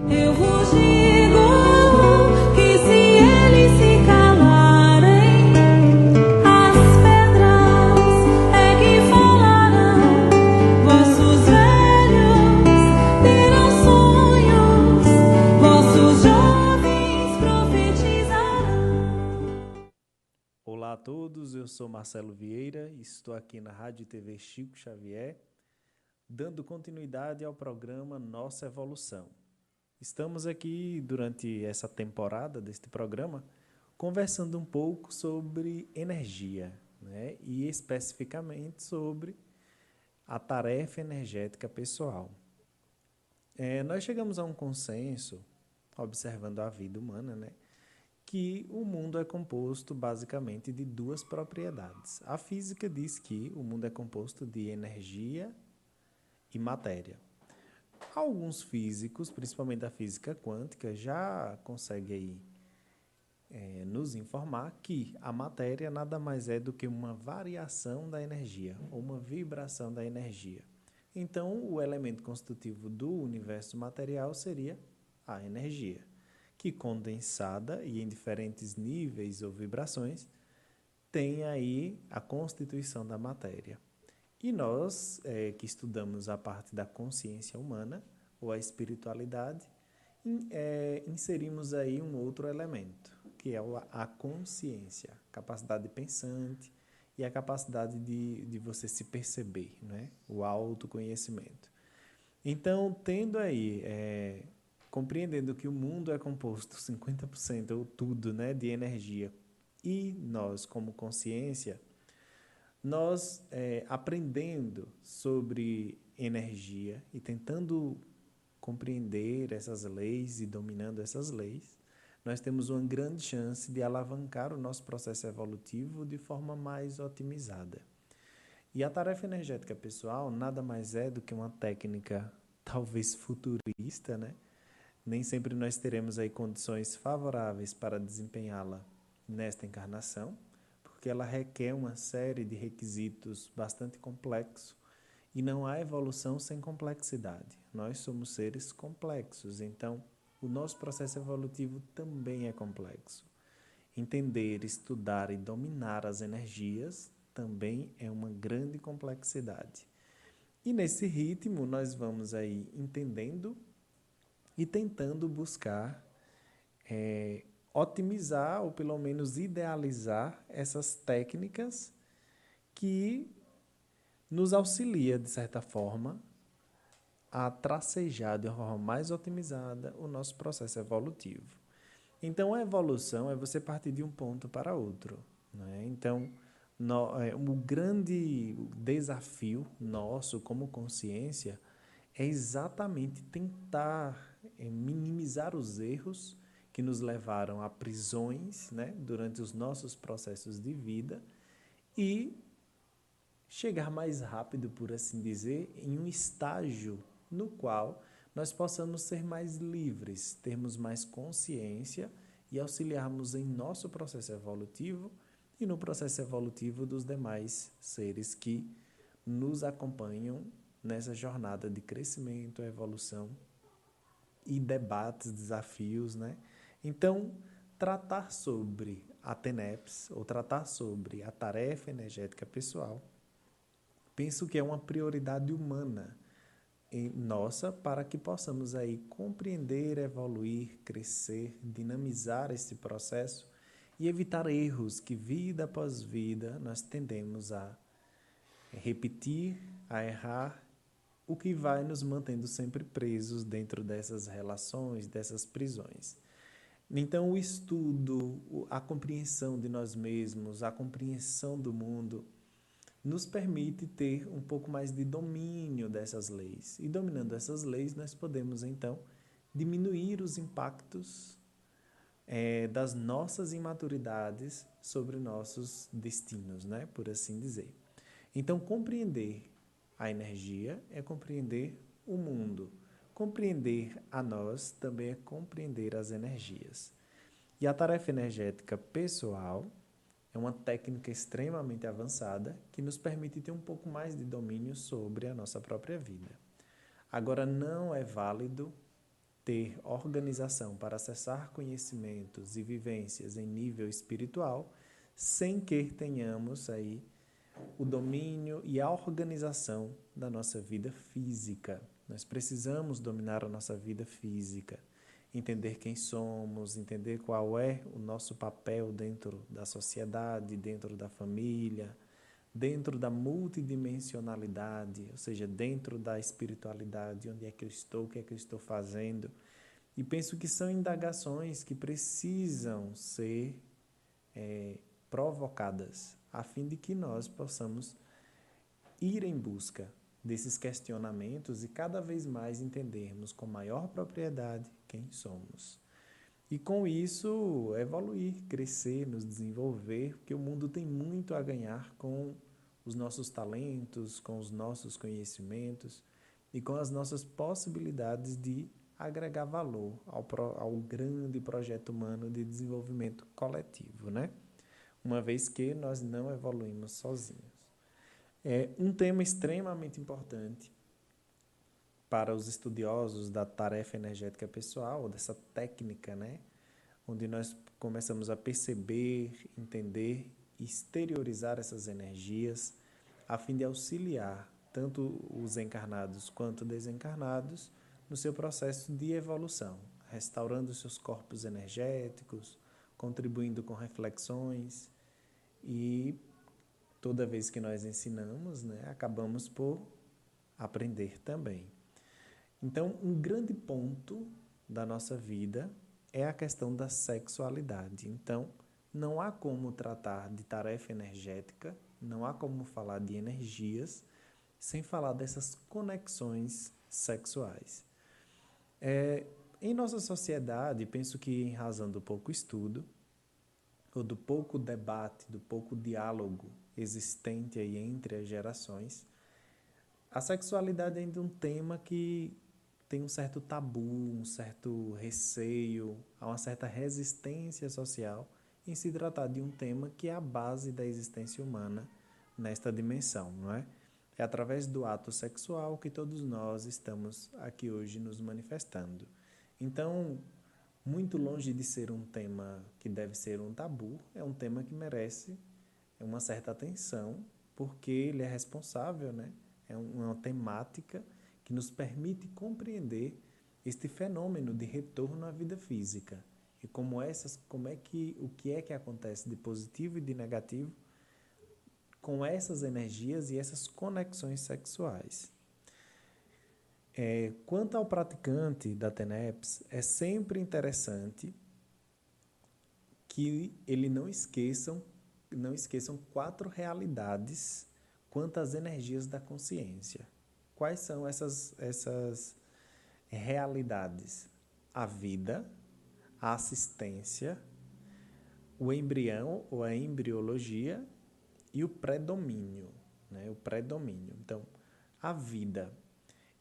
Eu vos digo que se eles se calarem, as pedras é que falarão. Vossos velhos terão sonhos, vossos jovens profetizarão. Olá a todos, eu sou Marcelo Vieira e estou aqui na Rádio e TV Chico Xavier, dando continuidade ao programa Nossa Evolução. Estamos aqui durante essa temporada deste programa conversando um pouco sobre energia, né? E especificamente sobre a tarefa energética pessoal. Nós chegamos a um consenso, observando a vida humana, né? Que o mundo é composto basicamente de duas propriedades. A física diz que o mundo é composto de energia e matéria. Alguns físicos, principalmente da física quântica, já conseguem nos informar que a matéria nada mais é do que uma variação da energia, ou uma vibração da energia. Então, o elemento constitutivo do universo material seria a energia, que condensada e em diferentes níveis ou vibrações, tem aí a constituição da matéria. E nós, que estudamos a parte da consciência humana, ou a espiritualidade, inserimos aí um outro elemento, que é a consciência, a capacidade pensante e a capacidade de você se perceber, né? O autoconhecimento. Então, tendo aí, compreendendo que o mundo é composto 50% ou tudo, né, de energia, e nós, como consciência, nós aprendendo sobre energia e tentando compreender essas leis e dominando essas leis, nós temos uma grande chance de alavancar o nosso processo evolutivo de forma mais otimizada. E a tarefa energética pessoal nada mais é do que uma técnica talvez futurista, né? Nem sempre nós teremos aí condições favoráveis para desempenhá-la nesta encarnação, porque ela requer uma série de requisitos bastante complexos e não há evolução sem complexidade. Nós somos seres complexos, então o nosso processo evolutivo também é complexo. Entender, estudar e dominar as energias também é uma grande complexidade. E nesse ritmo nós vamos aí entendendo e tentando buscar otimizar ou pelo menos idealizar essas técnicas que nos auxilia, de certa forma, a tracejar de uma forma mais otimizada o nosso processo evolutivo. Então, a evolução é você partir de um ponto para outro, né? Então, o grande desafio nosso como consciência é exatamente tentar minimizar os erros que nos levaram a prisões, né, durante os nossos processos de vida e chegar mais rápido, por assim dizer, em um estágio no qual nós possamos ser mais livres, termos mais consciência e auxiliarmos em nosso processo evolutivo e no processo evolutivo dos demais seres que nos acompanham nessa jornada de crescimento, evolução e debates, desafios, né? Então, tratar sobre a TENEPS, ou tratar sobre a tarefa energética pessoal, penso que é uma prioridade humana nossa para que possamos aí compreender, evoluir, crescer, dinamizar esse processo e evitar erros que vida após vida nós tendemos a repetir, a errar, o que vai nos mantendo sempre presos dentro dessas relações, dessas prisões. Então, o estudo, a compreensão de nós mesmos, a compreensão do mundo, nos permite ter um pouco mais de domínio dessas leis. E dominando essas leis, nós podemos, então, diminuir os impactos das nossas imaturidades sobre nossos destinos, né? Por assim dizer. Então, compreender a energia é compreender o mundo. Compreender a nós também é compreender as energias. E a tarefa energética pessoal é uma técnica extremamente avançada que nos permite ter um pouco mais de domínio sobre a nossa própria vida. Agora, não é válido ter organização para acessar conhecimentos e vivências em nível espiritual, sem que tenhamos aí o domínio e a organização da nossa vida física. Nós precisamos dominar a nossa vida física, entender quem somos, entender qual é o nosso papel dentro da sociedade, dentro da família, dentro da multidimensionalidade, ou seja, dentro da espiritualidade, onde é que eu estou, o que é que eu estou fazendo. E penso que são indagações que precisam ser provocadas, a fim de que nós possamos ir em busca desses questionamentos e cada vez mais entendermos com maior propriedade quem somos. E com isso, evoluir, crescer, nos desenvolver, porque o mundo tem muito a ganhar com os nossos talentos, com os nossos conhecimentos e com as nossas possibilidades de agregar valor ao grande projeto humano de desenvolvimento coletivo, né? Uma vez que nós não evoluímos sozinhos. É um tema extremamente importante para os estudiosos da tarefa energética pessoal, dessa técnica, né? Onde nós começamos a perceber, entender e exteriorizar essas energias, a fim de auxiliar tanto os encarnados quanto desencarnados no seu processo de evolução, restaurando seus corpos energéticos, contribuindo com reflexões e toda vez que nós ensinamos, né, acabamos por aprender também. Então, um grande ponto da nossa vida é a questão da sexualidade. Então, não há como tratar de tarefa energética, não há como falar de energias sem falar dessas conexões sexuais. Em nossa sociedade, penso que em razão do pouco estudo, ou do pouco debate, do pouco diálogo existente aí entre as gerações, a sexualidade é ainda um tema que tem um certo tabu, um certo receio, há uma certa resistência social em se tratar de um tema que é a base da existência humana nesta dimensão, não é? É através do ato sexual que todos nós estamos aqui hoje nos manifestando. Então, muito longe de ser um tema que deve ser um tabu, é um tema que merece uma certa atenção, porque ele é responsável, né? É uma temática que nos permite compreender este fenômeno de retorno à vida física e o que é que acontece de positivo e de negativo com essas energias e essas conexões sexuais. Quanto ao praticante da TENEPS, é sempre interessante que ele não esqueçam 4 realidades quanto às energias da consciência. Quais são essas realidades? A vida, a assistência, o embrião ou a embriologia e o predomínio, né? O predomínio. Então, a vida,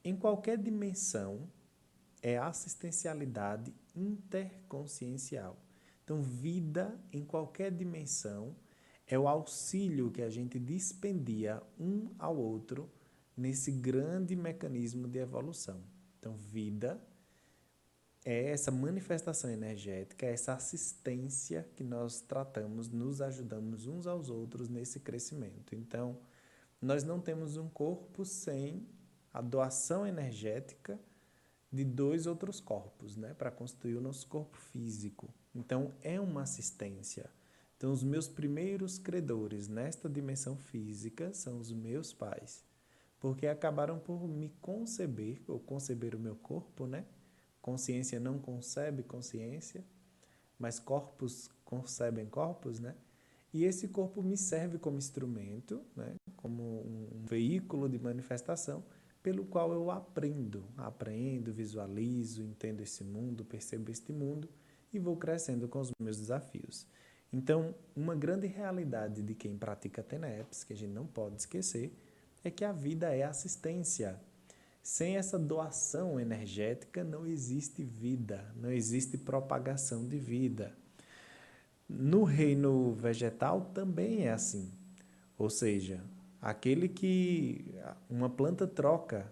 em qualquer dimensão, é assistencialidade interconsciencial. Então, vida, em qualquer dimensão, é o auxílio que a gente dispendia um ao outro nesse grande mecanismo de evolução. Então, vida é essa manifestação energética, é essa assistência que nós tratamos, nos ajudamos uns aos outros nesse crescimento. Então, nós não temos um corpo sem a doação energética de 2 outros corpos, né, para constituir o nosso corpo físico. Então, é uma assistência. Então, os meus primeiros credores nesta dimensão física são os meus pais, porque acabaram por me conceber, ou conceber o meu corpo, né? Consciência não concebe consciência, mas corpos concebem corpos, né? E esse corpo me serve como instrumento, né? Como um veículo de manifestação, pelo qual eu aprendo, visualizo, entendo esse mundo, percebo este mundo e vou crescendo com os meus desafios. Então, uma grande realidade de quem pratica TENEPS, que a gente não pode esquecer, é que a vida é assistência. Sem essa doação energética não existe vida, não existe propagação de vida. No reino vegetal também é assim. Ou seja, aquele que uma planta troca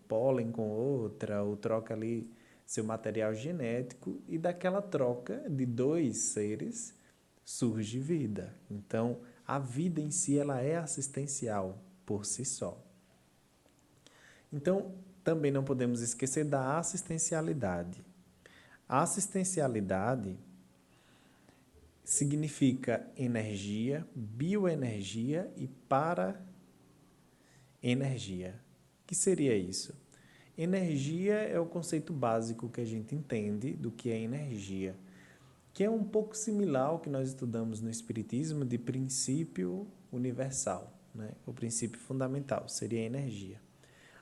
pólen com outra, ou troca ali seu material genético, e daquela troca de dois seres surge vida. Então, a vida em si ela é assistencial por si só. Então, também não podemos esquecer da assistencialidade. A assistencialidade significa energia, bioenergia e paraenergia. O que seria isso? Energia é o conceito básico que a gente entende do que é energia, que é um pouco similar ao que nós estudamos no Espiritismo de princípio universal, né? O princípio fundamental seria a energia.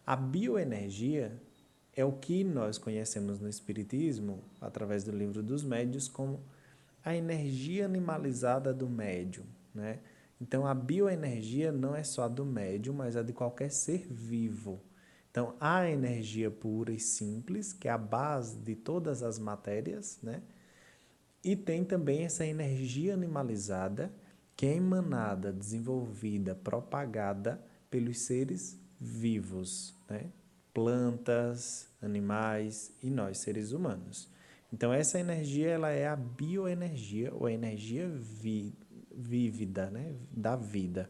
A bioenergia é o que nós conhecemos no Espiritismo, através do Livro dos Médiuns, como a energia animalizada do médium, né? Então, a bioenergia não é só a do médium, mas a de qualquer ser vivo. Então, há a energia pura e simples, que é a base de todas as matérias, né? E tem também essa energia animalizada, que é emanada, desenvolvida, propagada pelos seres vivos, né? Plantas, animais e nós, seres humanos. Então, essa energia ela é a bioenergia, ou a energia vívida, né? Da vida.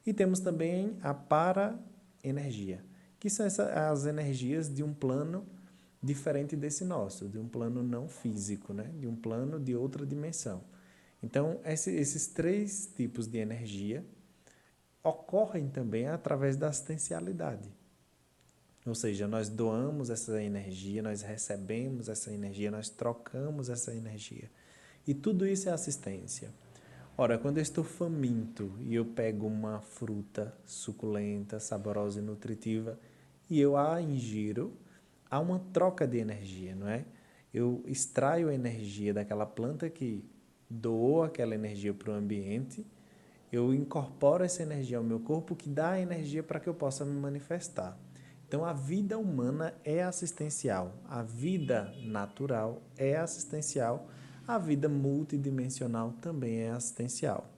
E temos também a paraenergia, que são as energias de um plano diferente desse nosso, de um plano não físico, né? De um plano de outra dimensão. Então, esses três tipos de energia ocorrem também através da assistencialidade. Ou seja, nós doamos essa energia, nós recebemos essa energia, nós trocamos essa energia. E tudo isso é assistência. Ora, quando eu estou faminto e eu pego uma fruta suculenta, saborosa e nutritiva e eu a ingiro, há uma troca de energia, não é? Eu extraio a energia daquela planta que doou aquela energia para o ambiente, eu incorporo essa energia ao meu corpo que dá a energia para que eu possa me manifestar. Então, a vida humana é assistencial, a vida natural é assistencial, a vida multidimensional também é assistencial.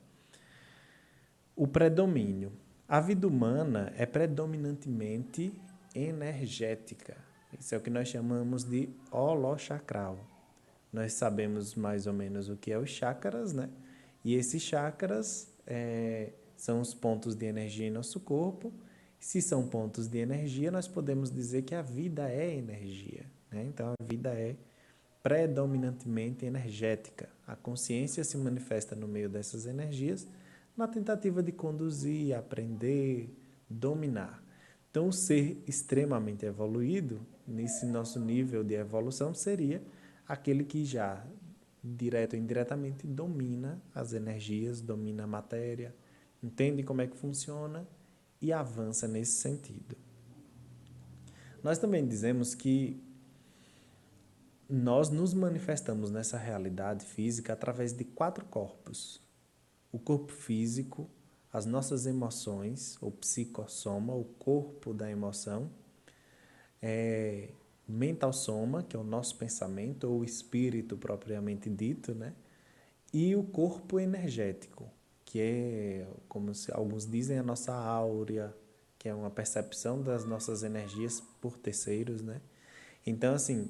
O predomínio. A vida humana é predominantemente energética. Isso é o que nós chamamos de holochacral. Nós sabemos mais ou menos o que é os chakras, né? E esses chakras são os pontos de energia em nosso corpo. Se são pontos de energia, nós podemos dizer que a vida é energia, né? Então, a vida é predominantemente energética. A consciência se manifesta no meio dessas energias na tentativa de conduzir, aprender, dominar. Então, o ser extremamente evoluído, nesse nosso nível de evolução, seria aquele que já, direto ou indiretamente, domina as energias, domina a matéria, entende como é que funciona e avança nesse sentido. Nós também dizemos que nós nos manifestamos nessa realidade física através de 4 corpos. O corpo físico, as nossas emoções, o psicossoma, o corpo da emoção, mental soma, que é o nosso pensamento, ou o espírito propriamente dito, né? E o corpo energético, que é, como alguns dizem, a nossa áurea, que é uma percepção das nossas energias por terceiros, né? Então, assim,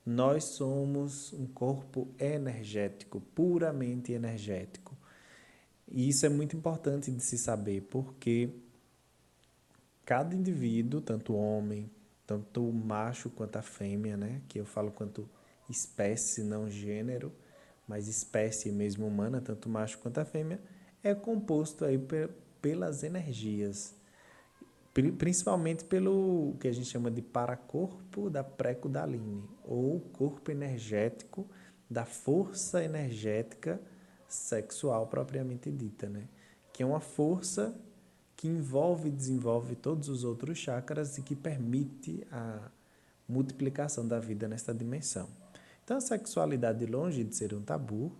nós somos um corpo energético, puramente energético. E isso é muito importante de se saber, porque cada indivíduo, tanto o homem, tanto o macho quanto a fêmea, né? Que eu falo quanto espécie, não gênero, mas espécie mesmo humana, tanto o macho quanto a fêmea, é composto aí pelas energias, principalmente pelo que a gente chama de paracorpo da pré-kundalini, ou corpo energético da força energética sexual propriamente dita, né? Que é uma força que envolve e desenvolve todos os outros chakras e que permite a multiplicação da vida nesta dimensão. Então, a sexualidade, longe de ser um tabu,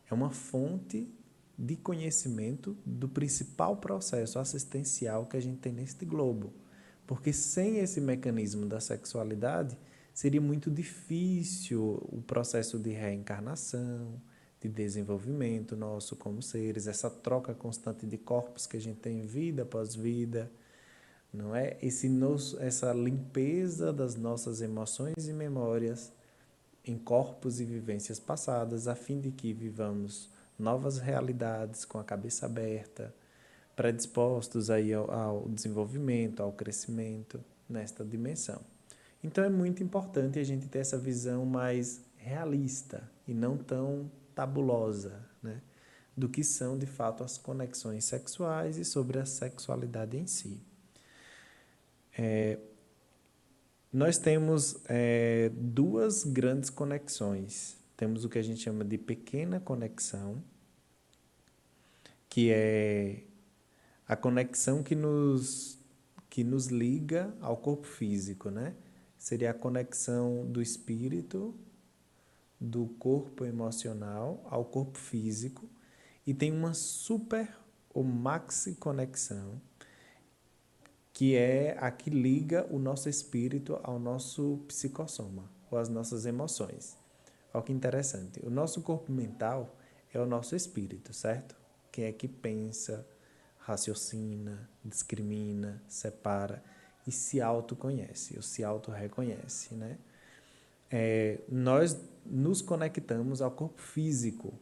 é uma fonte de conhecimento do principal processo assistencial que a gente tem neste globo. Porque sem esse mecanismo da sexualidade, seria muito difícil o processo de reencarnação, de desenvolvimento nosso como seres, essa troca constante de corpos que a gente tem vida após vida, não é? Essa limpeza das nossas emoções e memórias em corpos e vivências passadas, a fim de que vivamos novas realidades com a cabeça aberta, predispostos aí ao desenvolvimento, ao crescimento nesta dimensão. Então é muito importante a gente ter essa visão mais realista e não tão tabulosa, né, do que são de fato as conexões sexuais e sobre a sexualidade em si. Nós temos duas grandes conexões. Temos o que a gente chama de pequena conexão, que é a conexão que nos liga ao corpo físico, né? Seria a conexão do espírito, do corpo emocional ao corpo físico. E tem uma super ou maxi conexão, que é a que liga o nosso espírito ao nosso psicossoma, ou às nossas emoções. Olha que interessante. O nosso corpo mental é o nosso espírito, certo? Quem é que pensa, raciocina, discrimina, separa e se autoconhece, ou se autorreconhece, né? Nós nos conectamos ao corpo físico.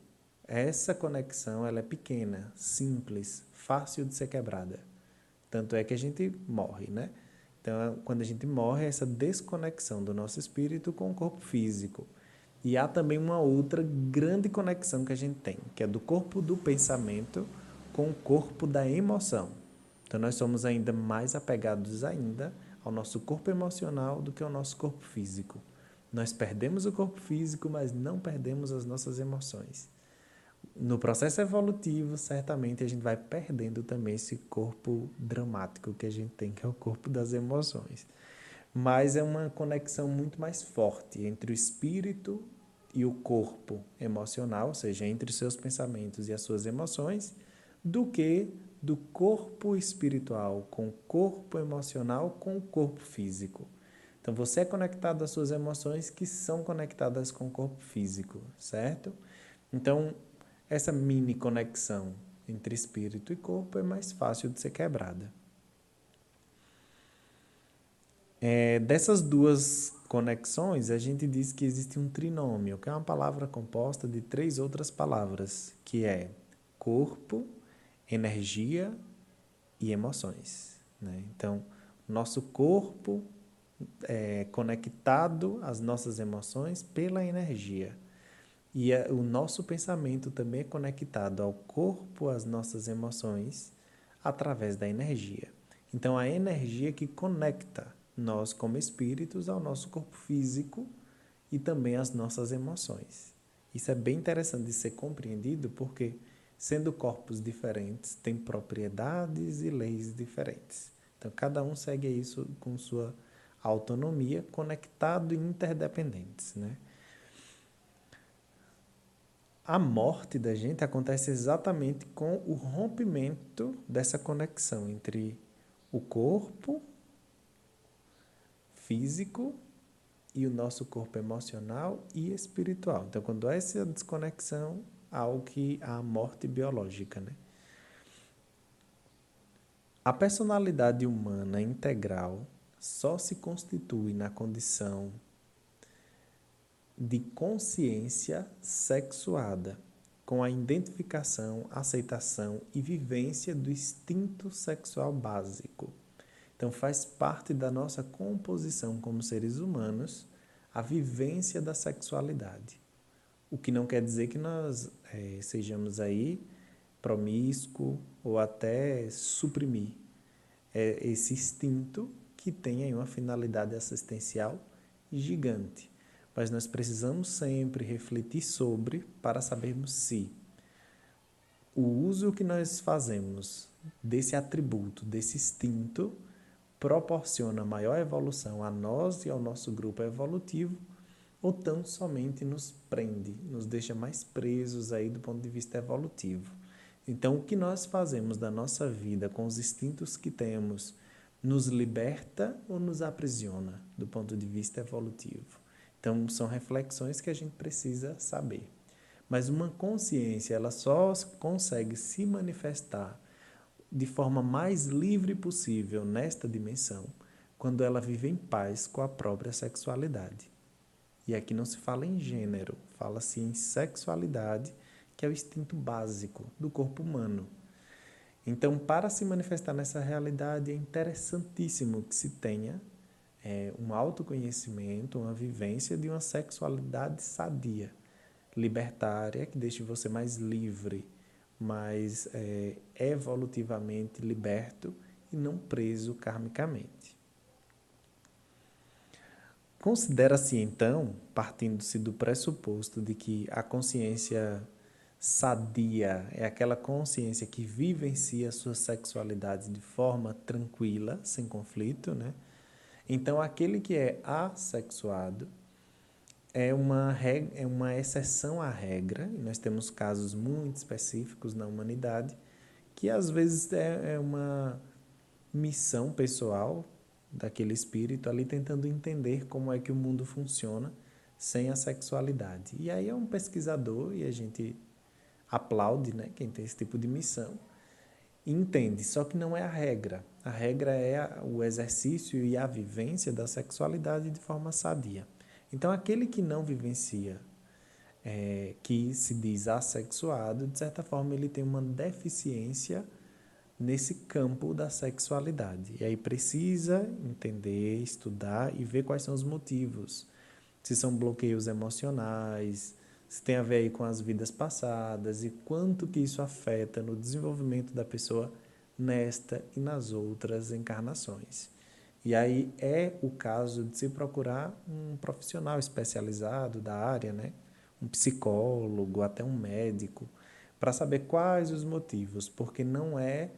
Essa conexão ela é pequena, simples, fácil de ser quebrada. Tanto é que a gente morre, né? Então, quando a gente morre, é essa desconexão do nosso espírito com o corpo físico. E há também uma outra grande conexão que a gente tem, que é do corpo do pensamento com o corpo da emoção. Então, nós somos ainda mais apegados ainda ao nosso corpo emocional do que ao nosso corpo físico. Nós perdemos o corpo físico, mas não perdemos as nossas emoções. No processo evolutivo, certamente a gente vai perdendo também esse corpo dramático que a gente tem, que é o corpo das emoções. Mas é uma conexão muito mais forte entre o espírito e o corpo emocional, ou seja, entre os seus pensamentos e as suas emoções, do que do corpo espiritual com o corpo emocional com o corpo físico. Então, você é conectado às suas emoções que são conectadas com o corpo físico, certo? Então, essa mini conexão entre espírito e corpo é mais fácil de ser quebrada. Dessas duas conexões, a gente diz que existe um trinômio, que é uma palavra composta de 3 outras palavras, que é corpo, energia e emoções, né? Então, nosso corpo é conectado às nossas emoções pela energia. E o nosso pensamento também é conectado ao corpo, às nossas emoções, através da energia. Então, a energia que conecta nós como espíritos ao nosso corpo físico e também às nossas emoções. Isso é bem interessante de ser compreendido porque, sendo corpos diferentes, têm propriedades e leis diferentes. Então, cada um segue isso com sua autonomia, conectado e interdependentes, né? A morte da gente acontece exatamente com o rompimento dessa conexão entre o corpo físico e o nosso corpo emocional e espiritual. Então, quando há essa desconexão, há a morte biológica, né? A personalidade humana integral só se constitui na condição de consciência sexuada, com a identificação, aceitação e vivência do instinto sexual básico. Então, faz parte da nossa composição como seres humanos a vivência da sexualidade. O que não quer dizer que nós sejamos aí promíscuo ou até suprimir esse instinto que tem aí uma finalidade assistencial gigante. Mas nós precisamos sempre refletir sobre para sabermos se o uso que nós fazemos desse atributo, desse instinto, proporciona maior evolução a nós e ao nosso grupo evolutivo ou tão somente nos prende, nos deixa mais presos aí do ponto de vista evolutivo. Então, o que nós fazemos da nossa vida com os instintos que temos nos liberta ou nos aprisiona do ponto de vista evolutivo? Então, são reflexões que a gente precisa saber. Mas uma consciência, ela só consegue se manifestar de forma mais livre possível nesta dimensão, quando ela vive em paz com a própria sexualidade. E aqui não se fala em gênero, fala-se em sexualidade, que é o instinto básico do corpo humano. Então, para se manifestar nessa realidade, é interessantíssimo que se tenha um autoconhecimento, uma vivência de uma sexualidade sadia, libertária, que deixe você mais livre, mais evolutivamente liberto e não preso karmicamente. Considera-se, então, partindo-se do pressuposto de que a consciência sadia é aquela consciência que vivencia a sua sexualidade de forma tranquila, sem conflito, né? Então, aquele que é assexuado é uma exceção à regra, e nós temos casos muito específicos na humanidade, que às vezes é uma missão pessoal daquele espírito ali tentando entender como é que o mundo funciona sem a sexualidade. E aí é um pesquisador e a gente aplaude, né, quem tem esse tipo de missão, e entende, só que não é a regra. A regra é o exercício e a vivência da sexualidade de forma sadia. Então, aquele que não vivencia, que se diz assexuado, de certa forma ele tem uma deficiência nesse campo da sexualidade. E aí precisa entender, estudar e ver quais são os motivos. Se são bloqueios emocionais, se tem a ver aí com as vidas passadas e quanto que isso afeta no desenvolvimento da pessoa nesta e nas outras encarnações. E aí é o caso de se procurar um profissional especializado da área, né? Um psicólogo, até um médico, para saber quais os motivos, porque não é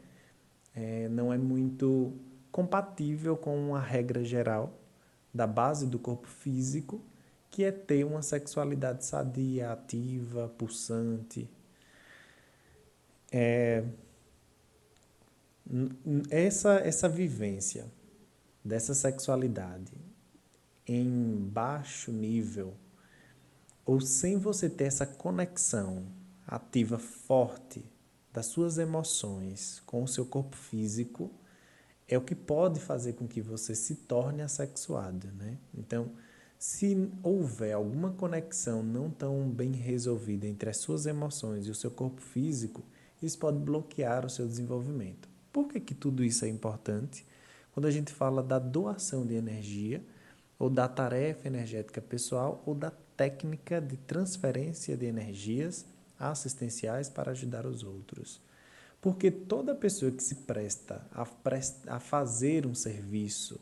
muito compatível com a regra geral da base do corpo físico, que é ter uma sexualidade sadia, ativa, pulsante. Essa vivência dessa sexualidade em baixo nível, ou sem você ter essa conexão ativa forte das suas emoções com o seu corpo físico, é o que pode fazer com que você se torne assexuado, né? Então, se houver alguma conexão não tão bem resolvida entre as suas emoções e o seu corpo físico, isso pode bloquear o seu desenvolvimento. Por que tudo isso é importante? Quando a gente fala da doação de energia, ou da tarefa energética pessoal, ou da técnica de transferência de energias assistenciais para ajudar os outros. Porque toda pessoa que se presta a fazer um serviço,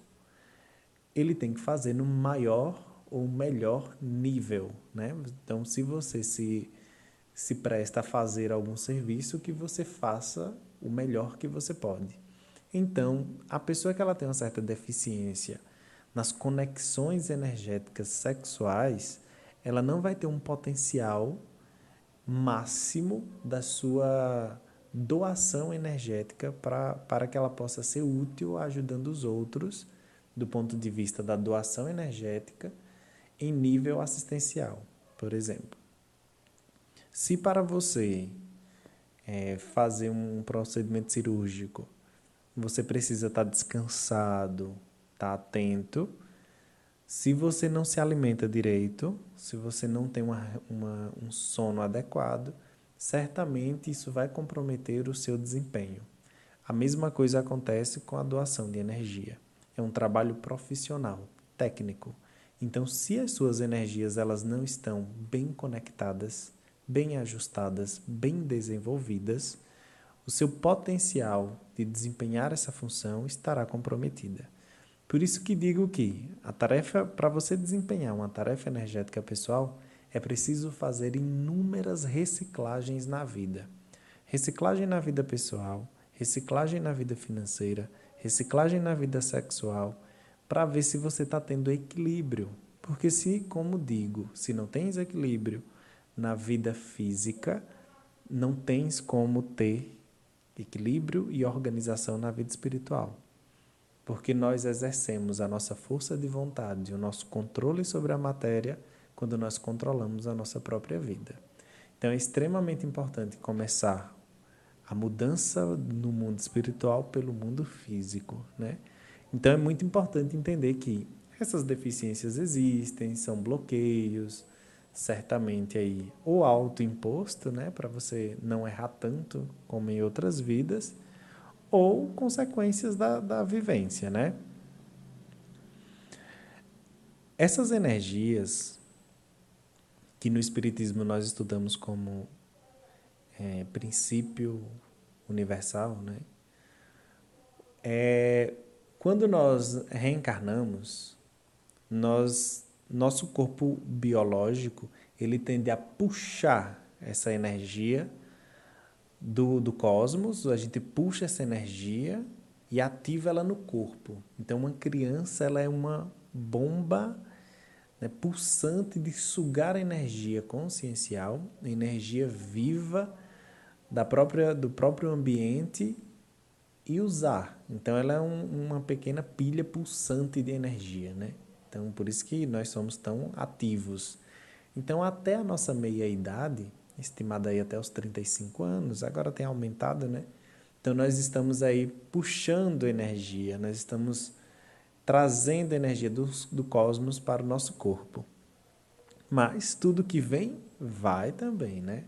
ele tem que fazer no maior ou melhor nível, né? Então, se você se presta a fazer algum serviço, que você faça o melhor que você pode. Então, a pessoa que ela tem uma certa deficiência nas conexões energéticas sexuais, ela não vai ter um potencial máximo da sua doação energética para que ela possa ser útil ajudando os outros do ponto de vista da doação energética em nível assistencial, por exemplo. Se para você fazer um procedimento cirúrgico, você precisa estar descansado, estar atento. Se você não se alimenta direito, se você não tem um sono adequado, certamente isso vai comprometer o seu desempenho. A mesma coisa acontece com a doação de energia. É um trabalho profissional, técnico. Então, se as suas energias elas não estão bem conectadas, bem ajustadas, bem desenvolvidas, o seu potencial de desempenhar essa função estará comprometida. Por isso que digo que a tarefa, para você desempenhar uma tarefa energética pessoal, é preciso fazer inúmeras reciclagens na vida. Reciclagem na vida pessoal, reciclagem na vida financeira, reciclagem na vida sexual, para ver se você está tendo equilíbrio. Porque se, como digo, se não tens equilíbrio na vida física, não tens como ter equilíbrio e organização na vida espiritual. Porque nós exercemos a nossa força de vontade, o nosso controle sobre a matéria, quando nós controlamos a nossa própria vida. Então é extremamente importante começar a mudança no mundo espiritual pelo mundo físico, né? Então é muito importante entender que essas deficiências existem, são bloqueios, certamente aí o autoimposto, né, para você não errar tanto como em outras vidas, ou consequências da vivência, né? Essas energias que no Espiritismo nós estudamos como princípio universal, né? Quando nós reencarnamos, nosso corpo biológico, ele tende a puxar essa energia do cosmos, a gente puxa essa energia e ativa ela no corpo. Então, uma criança, ela é uma bomba, né, pulsante de sugar energia consciencial, energia viva do próprio ambiente e usar. Então, ela é uma pequena pilha pulsante de energia, né? Então, por isso que nós somos tão ativos. Então, até a nossa meia-idade, estimada aí até os 35 anos, agora tem aumentado, né? Então, nós estamos aí puxando energia, nós estamos trazendo energia do cosmos para o nosso corpo. Mas tudo que vem, vai também, né?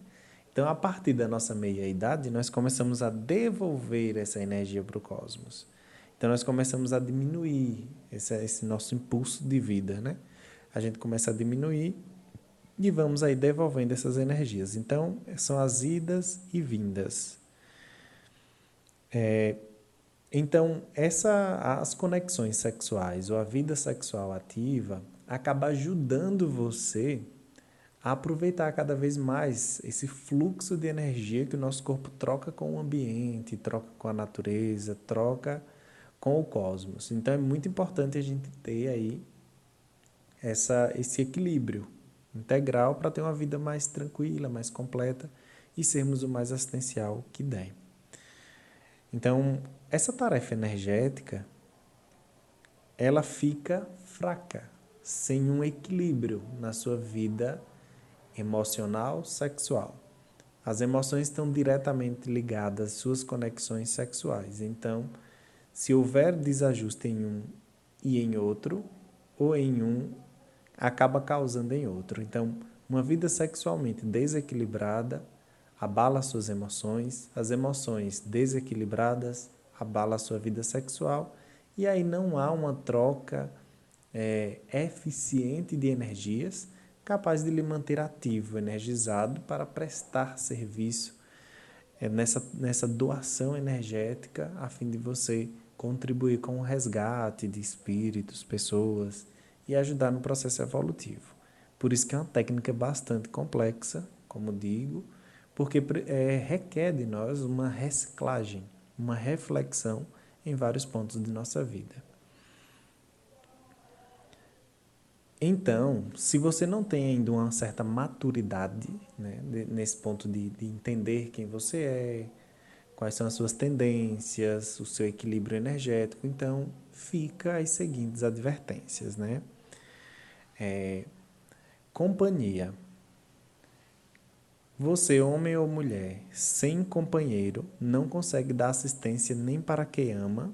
Então, a partir da nossa meia-idade, nós começamos a devolver essa energia para o cosmos. Então, nós começamos a diminuir esse nosso impulso de vida, né? A gente começa a diminuir e vamos aí devolvendo essas energias. Então, são as idas e vindas. Então, as conexões sexuais ou a vida sexual ativa acaba ajudando você a aproveitar cada vez mais esse fluxo de energia que o nosso corpo troca com o ambiente, troca com a natureza, troca com o cosmos. Então é muito importante a gente ter aí esse equilíbrio integral para ter uma vida mais tranquila, mais completa e sermos o mais assistencial que der. Então, essa tarefa energética, ela fica fraca, sem um equilíbrio na sua vida emocional, sexual. As emoções estão diretamente ligadas às suas conexões sexuais. Então, se houver desajuste em um e em outro, ou em um, acaba causando em outro. Então, uma vida sexualmente desequilibrada abala suas emoções, as emoções desequilibradas abala a sua vida sexual, e aí não há uma troca eficiente de energias capaz de lhe manter ativo, energizado para prestar serviço nessa doação energética a fim de você contribuir com o resgate de espíritos, pessoas e ajudar no processo evolutivo. Por isso que é uma técnica bastante complexa, como digo, porque requer de nós uma reciclagem, uma reflexão em vários pontos de nossa vida. Então, se você não tem ainda uma certa maturidade, né, nesse ponto de entender quem você é, quais são as suas tendências, o seu equilíbrio energético, então fica as seguintes advertências, né? Companhia. Você, homem ou mulher, sem companheiro, não consegue dar assistência nem para quem ama.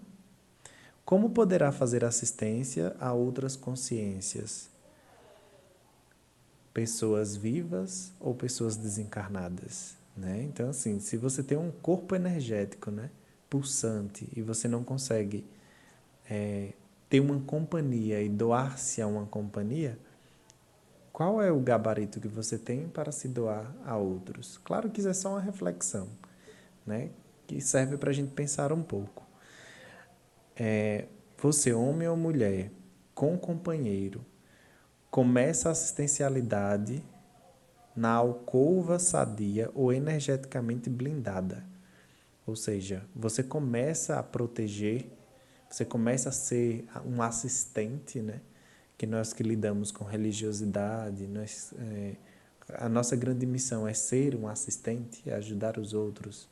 Como poderá fazer assistência a outras consciências? Pessoas vivas ou pessoas desencarnadas, né? Então, assim, se você tem um corpo energético, né, pulsante, e você não consegue ter uma companhia e doar-se a uma companhia, qual é o gabarito que você tem para se doar a outros? Claro que isso é só uma reflexão, né, que serve para a gente pensar um pouco. Você, homem ou mulher, com companheiro, começa a assistencialidade na alcova sadia ou energeticamente blindada. Ou seja, você começa a proteger, você começa a ser um assistente, né? Que nós que lidamos com religiosidade, a nossa grande missão é ser um assistente, ajudar os outros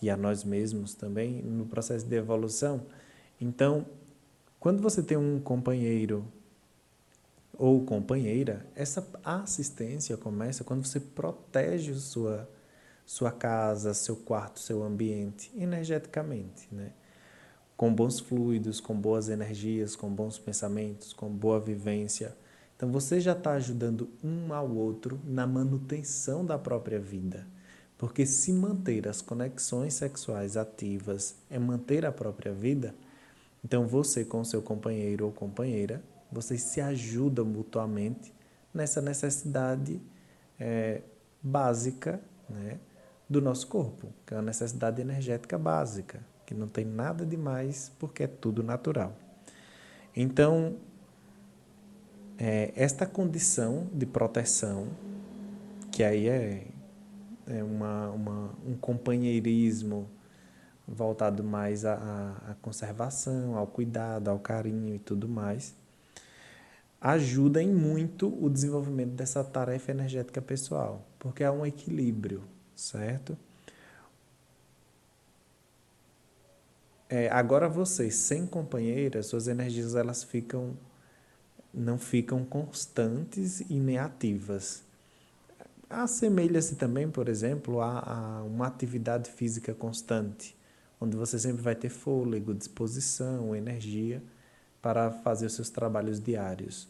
e a nós mesmos também no processo de evolução. Então, quando você tem um companheiro ou companheira, essa assistência começa quando você protege sua casa, seu quarto, seu ambiente, energeticamente, né? Com bons fluidos, com boas energias, com bons pensamentos, com boa vivência. Então você já está ajudando um ao outro na manutenção da própria vida. Porque se manter as conexões sexuais ativas é manter a própria vida, então você com seu companheiro ou companheira, vocês se ajudam mutuamente nessa necessidade básica, né, do nosso corpo, que é uma necessidade energética básica, que não tem nada demais porque é tudo natural. Então, esta condição de proteção, que aí um companheirismo voltado mais à conservação, ao cuidado, ao carinho e tudo mais, ajuda em muito o desenvolvimento dessa tarefa energética pessoal, porque há um equilíbrio, certo? Agora vocês, sem companheira, suas energias não ficam constantes e nem ativas. Assemelha-se também, por exemplo, a uma atividade física constante, onde você sempre vai ter fôlego, disposição, energia para fazer os seus trabalhos diários.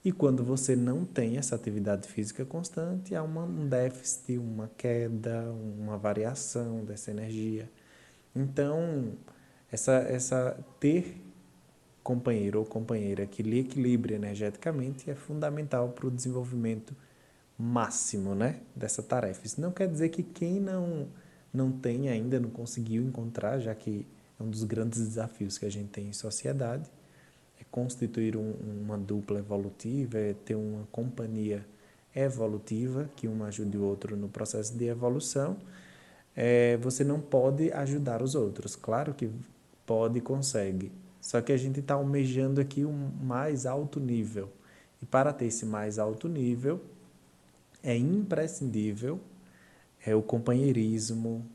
E quando você não tem essa atividade física constante, há um déficit, uma queda, uma variação dessa energia. Então, ter companheiro ou companheira que lhe equilibre energeticamente é fundamental para o desenvolvimento máximo, né, dessa tarefa. Isso não quer dizer que quem não tem ainda, não conseguiu encontrar, já que é um dos grandes desafios que a gente tem em sociedade, é constituir uma dupla evolutiva, é ter uma companhia evolutiva, que um ajude o outro no processo de evolução. Você não pode ajudar os outros. Claro que pode e consegue. Só que a gente está almejando aqui um mais alto nível. E para ter esse mais alto nível, é imprescindível o companheirismo,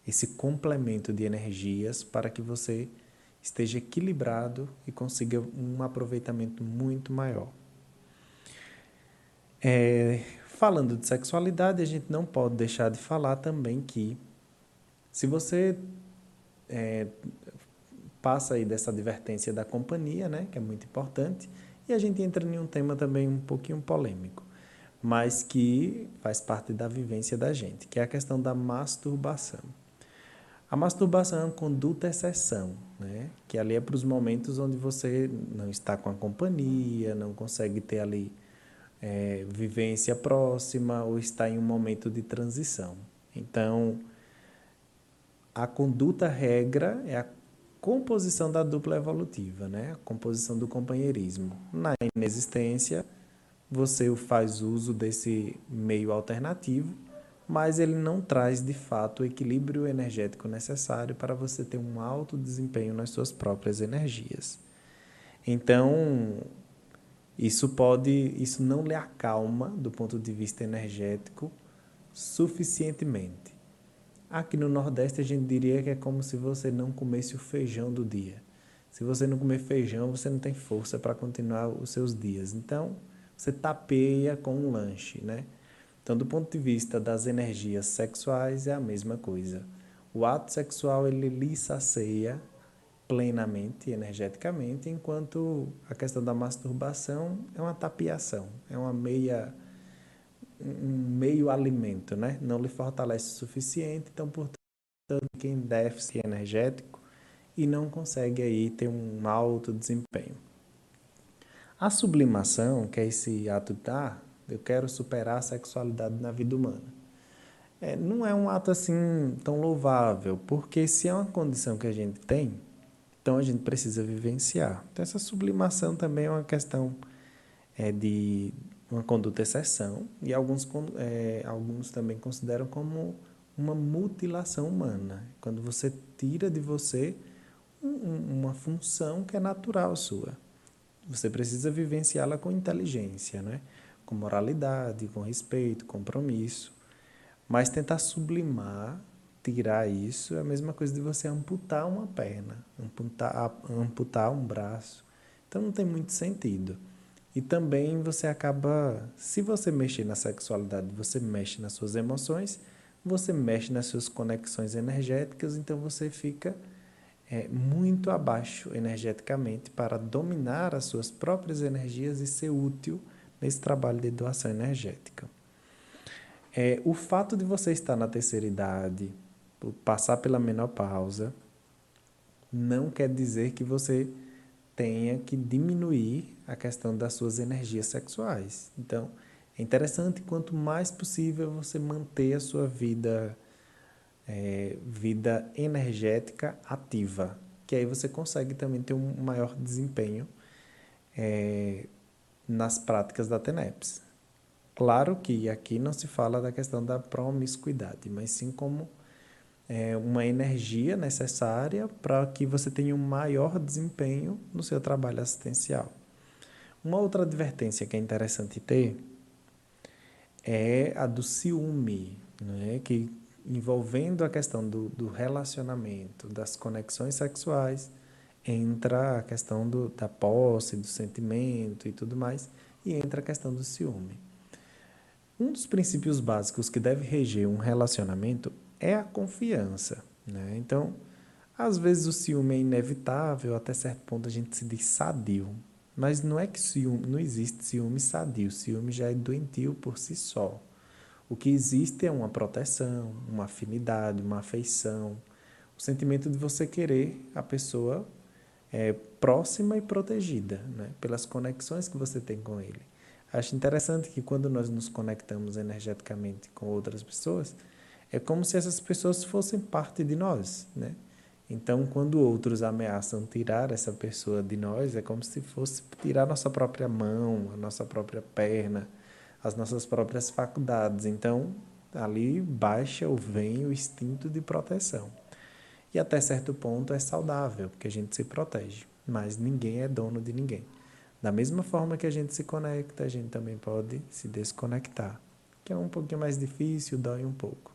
esse complemento de energias para que você esteja equilibrado e consiga um aproveitamento muito maior. Falando de sexualidade, a gente não pode deixar de falar também que se você passa aí dessa advertência da companhia, né, que é muito importante, e a gente entra em um tema também um pouquinho polêmico, mas que faz parte da vivência da gente, que é a questão da masturbação. A masturbação é uma conduta exceção, né? Que ali é para os momentos onde você não está com a companhia, não consegue ter ali vivência próxima ou está em um momento de transição. Então, a conduta regra é a composição da dupla evolutiva, né? A composição do companheirismo. Na inexistência, você faz uso desse meio alternativo, mas ele não traz de fato o equilíbrio energético necessário para você ter um alto desempenho nas suas próprias energias. Então, isso não lhe acalma do ponto de vista energético suficientemente. Aqui no Nordeste a gente diria que é como se você não comesse o feijão do dia. Se você não comer feijão, você não tem força para continuar os seus dias. Então, você tapeia com um lanche, né? Então, do ponto de vista das energias sexuais, é a mesma coisa. O ato sexual, ele lhe sacia plenamente, energeticamente, enquanto a questão da masturbação é uma tapiação, é um meio alimento, né? Não lhe fortalece o suficiente, então, portanto, fica em déficit energético e não consegue aí ter um alto desempenho. A sublimação, que é esse ato de, eu quero superar a sexualidade na vida humana. Não é um ato assim tão louvável, porque se é uma condição que a gente tem, então a gente precisa vivenciar. Então essa sublimação também é uma questão de uma conduta exceção, e alguns também consideram como uma mutilação humana, quando você tira de você uma função que é natural sua. Você precisa vivenciá-la com inteligência, né? Com moralidade, com respeito, compromisso. Mas tentar sublimar, tirar isso, é a mesma coisa de você amputar uma perna, amputar um braço. Então não tem muito sentido. E também você acaba, se você mexer na sexualidade, você mexe nas suas emoções, você mexe nas suas conexões energéticas, então você fica muito abaixo energeticamente para dominar as suas próprias energias e ser útil nesse trabalho de doação energética. O fato de você estar na terceira idade, passar pela menopausa, não quer dizer que você tenha que diminuir a questão das suas energias sexuais. Então, é interessante quanto mais possível você manter a sua vida energética ativa, que aí você consegue também ter um maior desempenho nas práticas da TENEPS. Claro que aqui não se fala da questão da promiscuidade, mas sim como uma energia necessária para que você tenha um maior desempenho no seu trabalho assistencial. Uma outra advertência que é interessante ter é a do ciúme, né? Que envolvendo a questão do relacionamento, das conexões sexuais, entra a questão da posse, do sentimento e tudo mais, e entra a questão do ciúme. Um dos princípios básicos que deve reger um relacionamento é a confiança, né? Então, às vezes o ciúme é inevitável, até certo ponto a gente se diz sadio, mas não é que ciúme, não existe ciúme sadio, o ciúme já é doentio por si só. O que existe é uma proteção, uma afinidade, uma afeição, o sentimento de você querer a pessoa próxima e protegida, né? Pelas conexões que você tem com ele. Acho interessante que quando nós nos conectamos energeticamente com outras pessoas, é como se essas pessoas fossem parte de nós, né? Então, quando outros ameaçam tirar essa pessoa de nós, é como se fosse tirar nossa própria mão, a nossa própria perna, as nossas próprias faculdades. Então, ali baixa ou vem o instinto de proteção. E até certo ponto é saudável, porque a gente se protege, mas ninguém é dono de ninguém. Da mesma forma que a gente se conecta, a gente também pode se desconectar, que é um pouquinho mais difícil, dói um pouco.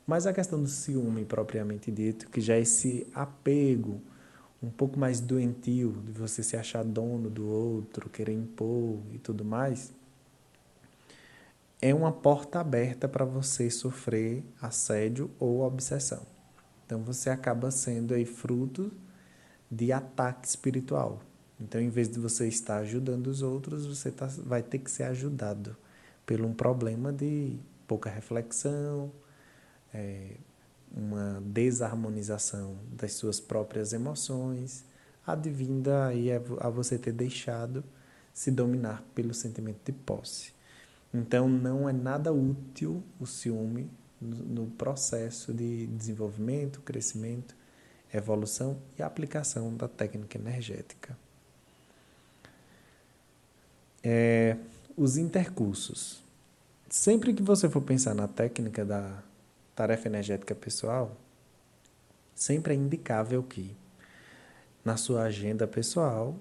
Mas a questão do ciúme propriamente dito, que já é esse apego um pouco mais doentio, de você se achar dono do outro, querer impor e tudo mais, é uma porta aberta para você sofrer assédio ou obsessão. Então você acaba sendo aí fruto de ataque espiritual. Então, em vez de você estar ajudando os outros, você vai ter que ser ajudado por um problema de pouca reflexão, uma desarmonização das suas próprias emoções, advinda aí a você ter deixado se dominar pelo sentimento de posse. Então, não é nada útil o ciúme no processo de desenvolvimento, crescimento, evolução e aplicação da técnica energética. Os intercursos. Sempre que você for pensar na técnica da tarefa energética pessoal, sempre é indicável que, na sua agenda pessoal,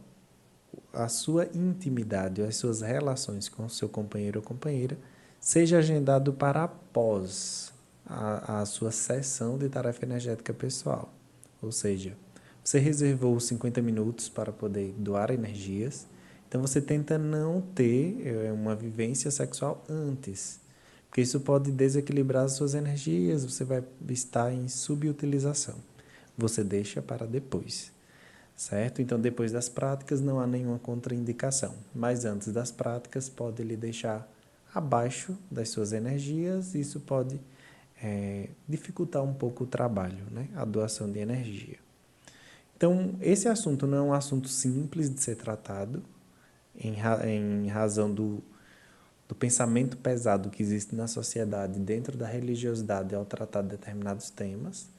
a sua intimidade, as suas relações com o seu companheiro ou companheira, seja agendado para após a sua sessão de tarefa energética pessoal. Ou seja, você reservou 50 minutos para poder doar energias, então você tenta não ter uma vivência sexual antes, porque isso pode desequilibrar as suas energias, você vai estar em subutilização. Você deixa para depois, certo? Então, depois das práticas não há nenhuma contraindicação, mas antes das práticas pode lhe deixar abaixo das suas energias, e isso pode dificultar um pouco o trabalho, né? A doação de energia. Então, esse assunto não é um assunto simples de ser tratado, em razão do pensamento pesado que existe na sociedade dentro da religiosidade ao tratar de determinados temas.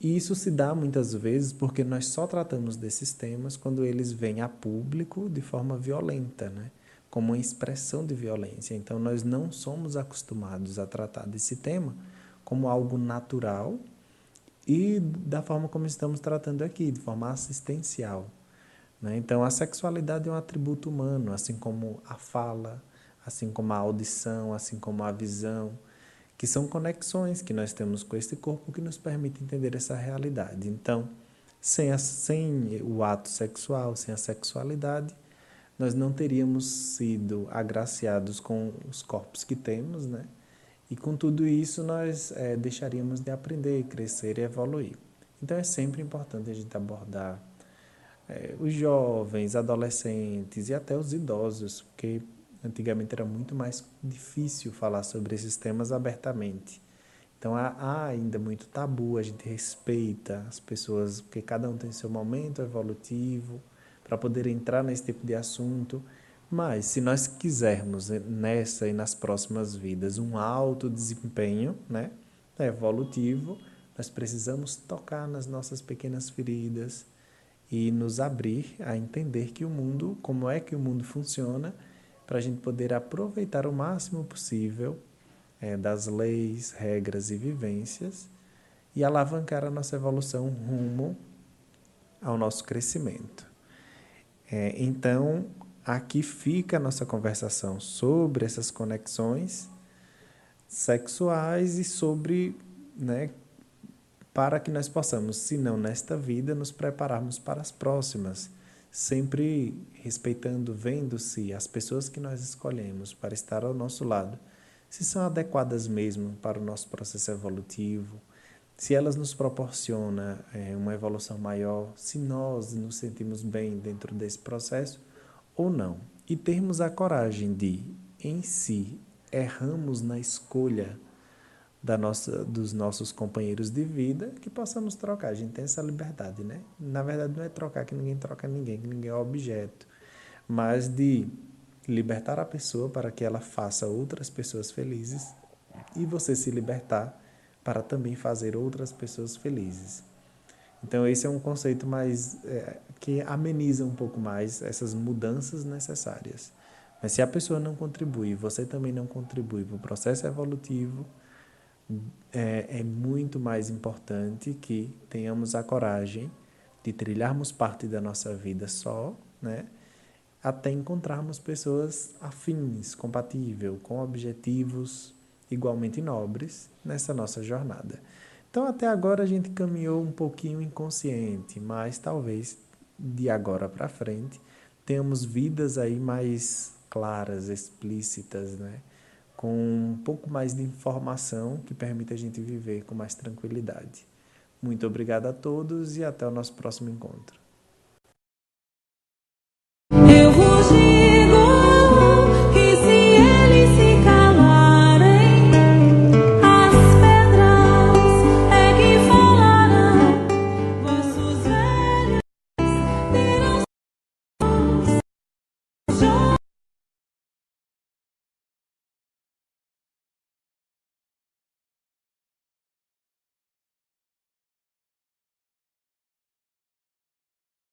E isso se dá muitas vezes porque nós só tratamos desses temas quando eles vêm a público de forma violenta, né? Como uma expressão de violência. Então, nós não somos acostumados a tratar desse tema como algo natural e da forma como estamos tratando aqui, de forma assistencial, né? Então, a sexualidade é um atributo humano, assim como a fala, assim como a audição, assim como a visão, que são conexões que nós temos com esse corpo que nos permite entender essa realidade. Então, sem o ato sexual, sem a sexualidade, nós não teríamos sido agraciados com os corpos que temos, né? E com tudo isso, nós deixaríamos de aprender, crescer e evoluir. Então, é sempre importante a gente abordar os jovens, adolescentes e até os idosos, porque antigamente era muito mais difícil falar sobre esses temas abertamente. Então há ainda muito tabu, a gente respeita as pessoas, porque cada um tem seu momento evolutivo para poder entrar nesse tipo de assunto. Mas se nós quisermos nessa e nas próximas vidas um alto desempenho, né, evolutivo, nós precisamos tocar nas nossas pequenas feridas e nos abrir a entender que o mundo, como é que o mundo funciona, para a gente poder aproveitar o máximo possível das leis, regras e vivências e alavancar a nossa evolução rumo ao nosso crescimento. Então, aqui fica a nossa conversação sobre essas conexões sexuais e sobre, né, para que nós possamos, se não nesta vida, nos prepararmos para as próximas, sempre respeitando, vendo se as pessoas que nós escolhemos para estar ao nosso lado, se são adequadas mesmo para o nosso processo evolutivo, se elas nos proporcionam uma evolução maior, se nós nos sentimos bem dentro desse processo ou não. E termos a coragem de, em si, erramos na escolha dos nossos companheiros de vida, que possamos trocar. A gente tem essa liberdade, né? Na verdade, não é trocar, que ninguém troca ninguém, que ninguém é objeto, mas de libertar a pessoa para que ela faça outras pessoas felizes e você se libertar para também fazer outras pessoas felizes. Então, esse é um conceito mais que ameniza um pouco mais essas mudanças necessárias. Mas se a pessoa não contribui, você também não contribui para o processo evolutivo, é muito mais importante que tenhamos a coragem de trilharmos parte da nossa vida só, né? Até encontrarmos pessoas afins, compatíveis, com objetivos igualmente nobres nessa nossa jornada. Então, até agora a gente caminhou um pouquinho inconsciente, mas talvez de agora para frente tenhamos vidas aí mais claras, explícitas, né? Com um pouco mais de informação que permite a gente viver com mais tranquilidade. Muito obrigado a todos e até o nosso próximo encontro.